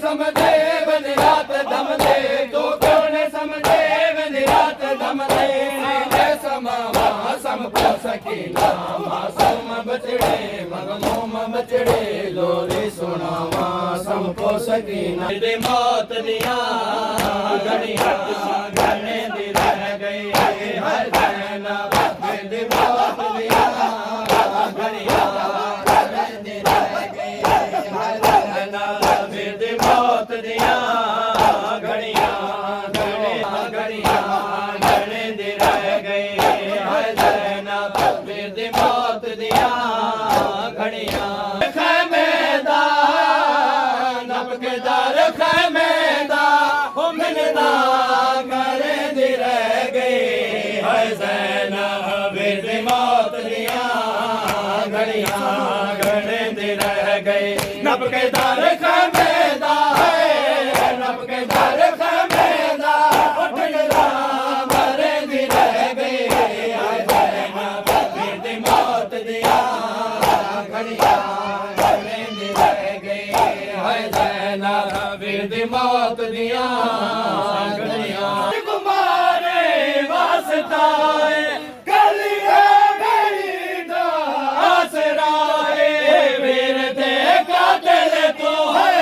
समझे बन रात दम दे, तू क्यों ने समझे बन रात दम दे। समावा सम को सकीना मासूम बचड़े मगमूम बचड़े लोरी सुनावा सम को सकीना। दे मौत दिया घड़िया घने दी रह गई हर जना दे मौत दिया घड़िया घने दी रह गई हर जना दे मौत दिया घड़िया घड़िया घने दी रह गई हर जना दे मौत दिया घड़िया। खैमेदा नबकेदार खैमेदा मिलदा करे दी रह गई है ज़ैनब दे मौत दिया घड़िया घड़े दी रह गई। नबकेदार खैमेदा है नबकेदार खैमेदा मिलदा करे दी रह गई है ज़ैनब दे मौत दिया घड़िया घड़े दी रह गई है ज़ैनब दे मौत दिया घड़िया। कुमारे वास्ताए कलिया मेरी आसराए वीर दे कातिल तो है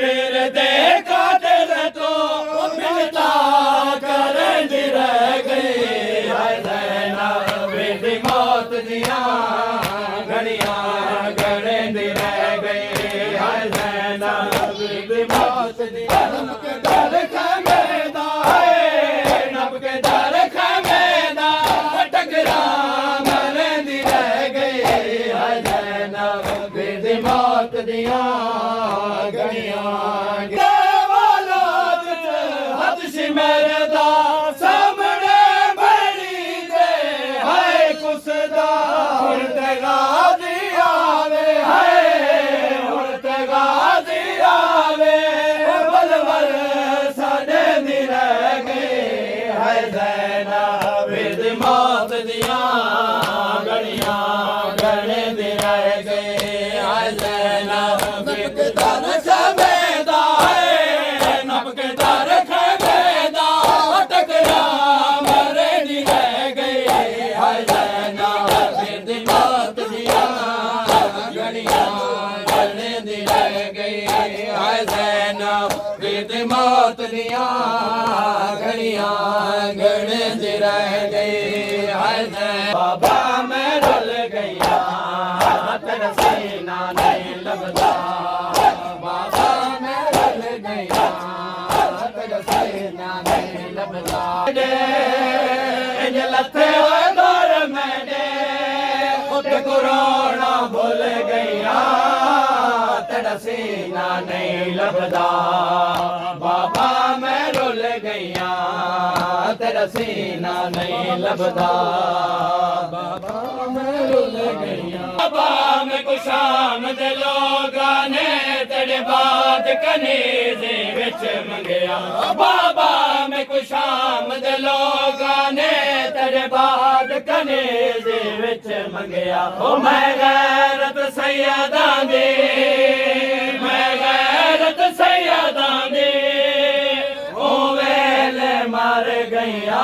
वीर दे कातिल तो मिलता करे दी रह गई है ज़ैनब दे मौत दिया घड़िया घड़े दी रह गई है ज़ैनब दे मौत दिया। नबकेदार खैमेदा है नबकेदार खैमेदा टकरा मरे दी रह गई है ज़ैनब दे मौत दिया घड़िया। देवालात हद सिमरदा सामने बड़ी दे है कुसदा हुण ते गाज़ी आवे है हुण ते गाज़ी आवे बलवर साडे दी रह गई है ज़ैनब दे मौत दिया घड़िया घड़े दी रह गई है ज़ैनब। नबकेदार खैमेदा है नबकेदार खैमेदा टकरा मरे दी रह गई है ज़ैनब दे मौत दिया घड़िया घड़े दी रह गई है ज़ैनब दे मौत दिया घड़िया घड़े दी रह गई है ज़ैनब। बाबा मैं रुल गया तेरा सीना नहीं लगता बाबा मैं रुल गया तेरा सीना नहीं लगता। लथे होए दौर मैंने उठ कुराना भूल गया तेरा सीना नहीं लगता बाबा मैं रुल गया तेरा सीना नहीं लगता बाबा मैं रुल गया। बाबा मैं को शाम दे लोगा ने तेरे बाद कनीज़े विच मंगया बाबा मैं को शाम दे लोगा ने तेरे बाद कनीज़े विच मंगया। ओ मैं गैरत सैयदां दी मैं गैरत सैयदां दी ओ वेले मर गईया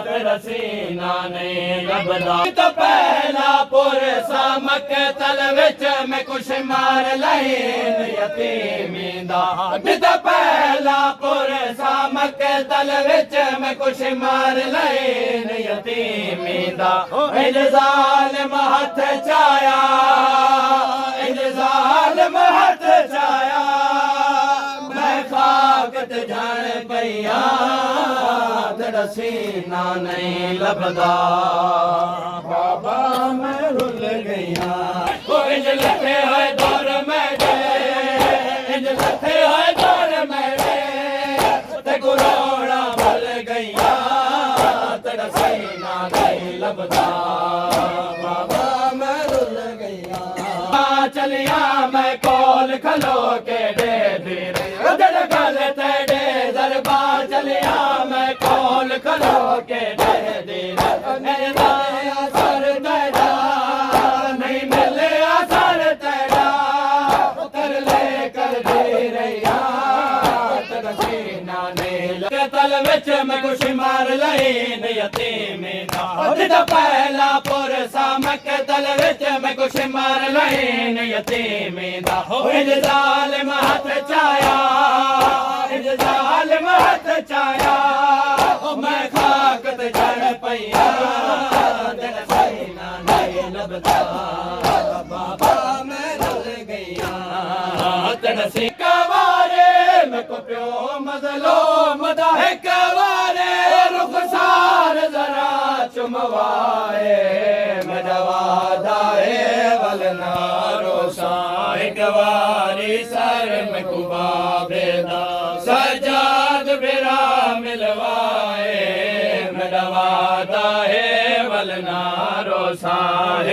तेरा सीना नहीं लगदा। तो पहला पुर सामक तल विच मैं कुछ मार लैन यतीमी दा तो पहला पुर सामक तल विच मैं कुछ मार लैन यतीमी दा। इंज ज़ालिम हथ चाया इंज ज़ालिम हथ चाया मैं खाकत जान पईया तेरा सीना नहीं लभदा बाबा मैं रुल गया। इंज लथे होए दौर मेरे इंज लथे होए दौर मेरे ते कुराना भूल गईया तेरा सीना नहीं लभदा बाबा मैं रुल गया। चलिया मैं कोल खलो के दे धीरे जड़ गल तेरे दरबार चलिया मैं कोल खलो के दे धीरे असर तेरा नहीं मिले असर तेरा कर ले कर जी रैया तेरा सीना नहीं लगे तल विच मैं कुछ मार लईन यतीमी दा जिदा पहला पुरसा मके तल विच मैं कुछ मार लईन यतीमी दा इंज जालिम हाथ चाया इंज जालिम हाथ चाया मैं खाक ते चढ़ पईया तेरा सीना नहीं लभदा बाबा मैं रुल गईया तेरा सी कवारे मैं को प्यो मजलूम दा है कवारे रुखसार जरा चुमवाए मेरा वादा है वलना रोसा एक वारी सर में कुबाबे दा सजाद बिरा मिलवाए मेरा वादा है वलना रोसा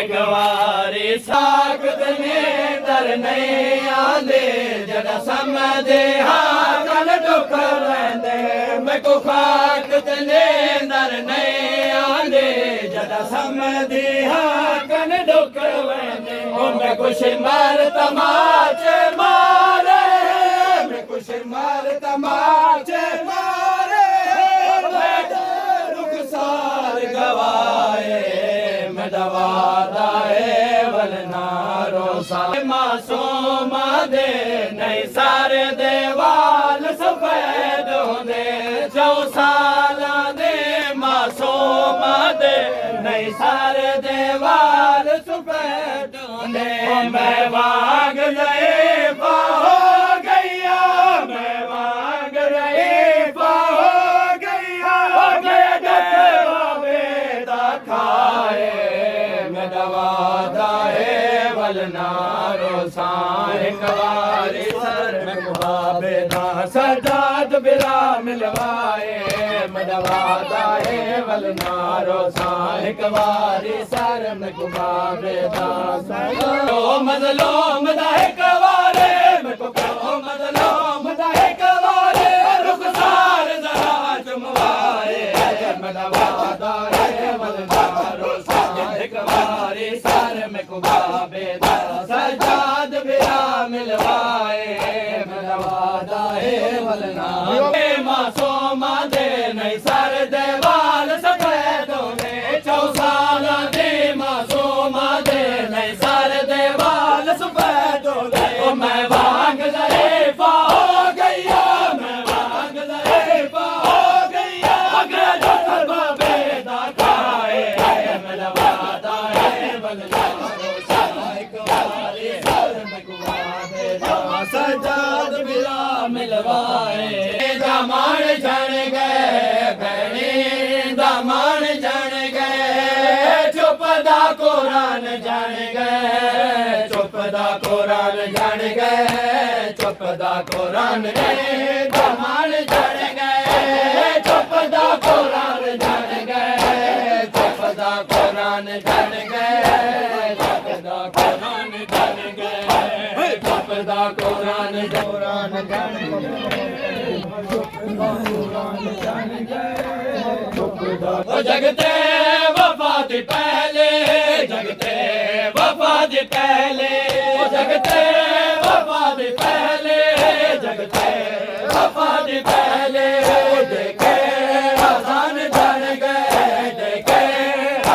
एक वारी साकत ने दर नहीं आंदे जड़ा समझे हाँ कल दुख रहंदे मैं को खाकत ने दर नहीं आंदे जड़ा समझे हाँ कल दुख रहंदे मैं कुछ मार तमाचे मारे मैं कुछ मार तमाचे मारे रुखसार गवाए मैं दवादा है वलना रोसा मासूम दे नहीं सारे देवाल सफेद होंदे 4 साल दे मासूम दे नहीं सारे देवाल सफेद होंदे मैं वाग गए हो गैया मैं वाग रही हो गैया बाबे दा खाए मैं दवादा है वलना रोसा एक वारी सर में बाबे दा सजाद बिरा मिलवाए मैं दवादा है वलना रोसा एक वारी सर में बाबे दा ओ मजलूम दा एक वारे मैं को मजलूम दा एक वारे रुखसार जरा चुमवाए मैं दवादा है वलना रोसा एक वारी सर में कुबाबे दा सजाद बिरा मिलवाए मैं दवादा है वलना मासूम दे नहीं सर देवाल सफेद होने 4 साल दे मासूम दे नहीं सर देवाल सफेद होने मैं भाग ज़रीफ़ा हो गईया मैं भाग ज़रीफ़ा हो गईया अगर बाबे दा खाए मैं दवादा है वलना रोसा एक वारी सर में कुबाबे दा सजाद बिरा मिलवाए दामन जन गए भैनी दामन जन गए चुप दा कुरान जन गए चुप दा कुरान जन गए चुप दा कुरान दामन जन गए चुप दा कुरान जन गए चुप दा कुरान जन गए चुप दा कुरान जन गए चुप दा कुरान जन जगते वफा दी पहले जगते वफा दी पहले जगते वफा दी पहले जगते वफा दी पहले देखे अजान जन गए देखे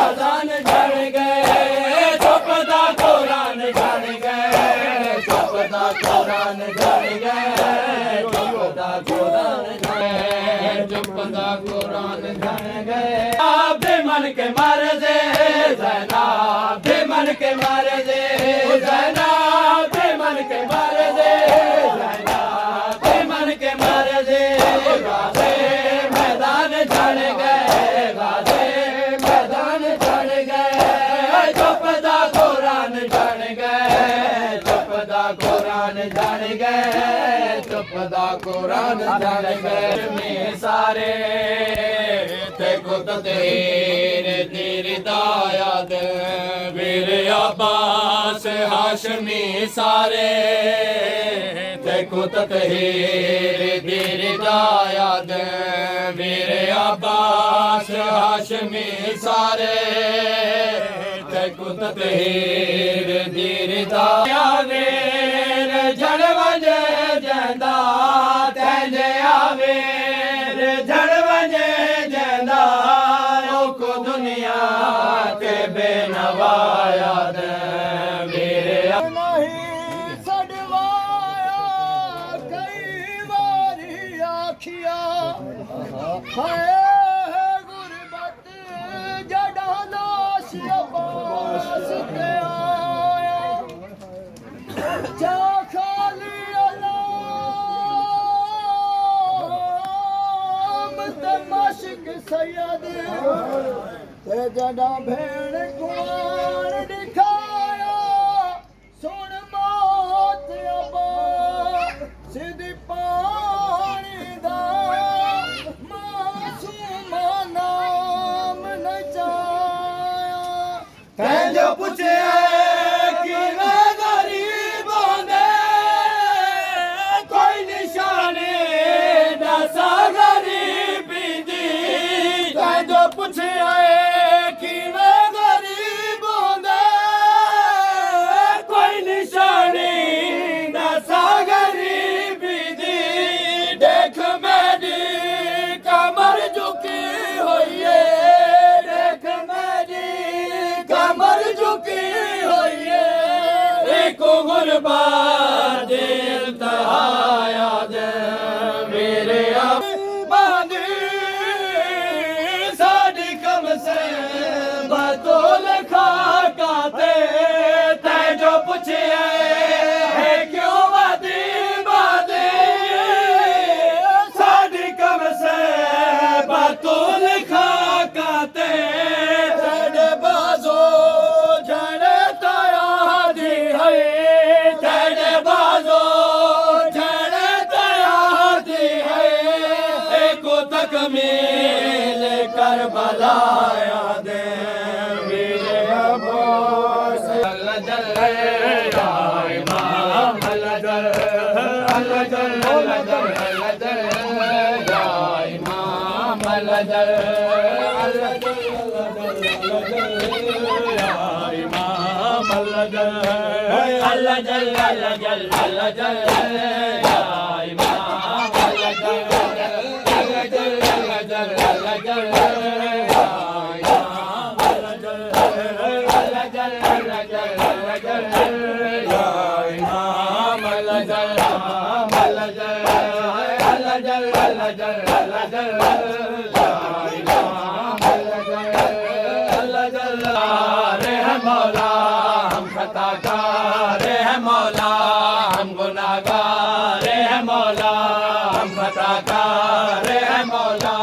अजान जन गए चुप दा कुरान जन गए चुप दा कुरान जन गए चुप दा कुरान चुप दा कुरान जन गए आप मन के मर दे जैनाब मन के मर दे जैनाब मन के मर दे जैनाब मन के मर दे गाजे मैदान चढ़ गए गाजे मैदान चढ़ गए चुप दा कुरान चढ़ गए चुप दा कुरान चढ़ गए चुप दा कुरान चढ़ गए में सारे ते कुत तेरे तेरे दायाद वीर अब्बास हाशमी सारे ते कुत तेरे तेरे दायाद वीर अब्बास हाशमी सारे ते कुत तेरे तेरे दायाद जड़ वजे ਹਾਏ ਗੁਰਬਤ ਜੜਾ ਨਾਸ਼ ਅਬਾਸ ਤੇ ਆਇਆ ਜਾ ਖਾਲੀ ਅਲਾਮ ਤੇ ਮਾਸ਼ਕ ਸੈਦ ਤੇ ਜੜਾ ਭੈਣ ਕੁਆਨ ਦਿਖਾਇਆ ਸੁਣ ਮੌਤ ਅਬਾ ਸਿੱਧੀ ਪਾਣੀ ਦਾ ਮਾਸੂਮਾ ਨਾਮ ਨਚਾਇਆ ਤੈਂ ਜੋ ਪੁੱਛਿਆ ਕਿਵੇਂ ਗਰੀਬ ਹੁੰਦੇ ਕੋਈ ਨਿਸ਼ਾਨੀ ਦੱਸਾ ਗਰੀਬੀ ਦੀ ਤੈਂ ਜੋ ਪੁੱਛਿਆ ਕਿਵੇਂ ਗਰੀਬ ਹੁੰਦੇ ਕੋਈ ਨਿਸ਼ਾਨੀ ਦੱਸਾ ਗਰੀਬੀ ਦੀ ਦੇਖ ਮੇਰੀ ਕਮਰ ਝੁਕੀ ਹੋਈ ਏ ਦੇਖ ਮੇਰੀ ਕਮਰ ਝੁਕੀ ਹੋਈ ਏ ਇੱਕ ਗੁਰਬਾ ਦੇ ਇੰਤਹਾਇਆ ਦੇ ਮੇਰੇ ਬਾਦੀ ਸਾਡੀ ਕਮ ਸੇ ਬਤੋਲ ਖਾਕਾ ਤੇ ਤੈਂ ਜੋ ਪੁੱਛਿਆ ਹੈ ਕਿਉਂ ਵਾਦੀ ਬਾਦੀ ਸਾਡੀ ਕਮ ਸੇ ਬਤੋਲ ਖਾਕਾ ਤੇ ਤੇਰੇ ਬਾਜ਼ੋ ਜੜੇ ਤਾਇਆ ਦੀ ਹੈ ਤੇਰੇ ਬਾਜ਼ੋ ਜੜੇ ਤਾਇਆ ਦੀ ਹੈ एको तकमील करबला याद मेरे अब्बास अल्लाह जल या इमाम अल्लाह जल अल्लाह जल अल्लाह जल अल्लाह जल या इमाम अल्लाह जल अल्लाह जल अल्लाह जल या इमाम अल्लाह जल अल्लाह जल अल्लाह जल अल्लाह जल या इमाम अल्लाह जल मौला हम खताकार है मौला हम गुनाहगार है मौला हम खताकार है मौला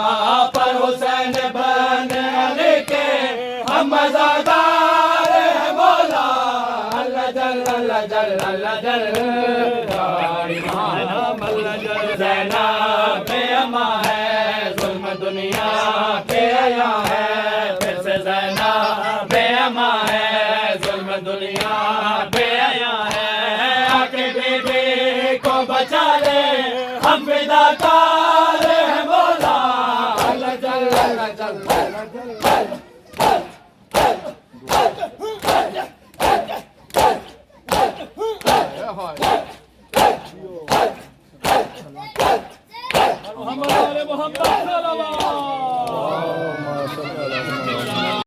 पर हुसैन बन अली के हम मज़ादार है मौला अल्लाह जल अल्लाह जल अल्लाह जल ज़ैनब अमा है जुल्म दुनिया पे आया है फिर से ज़ैनब अमा है जुल्म दुनिया पे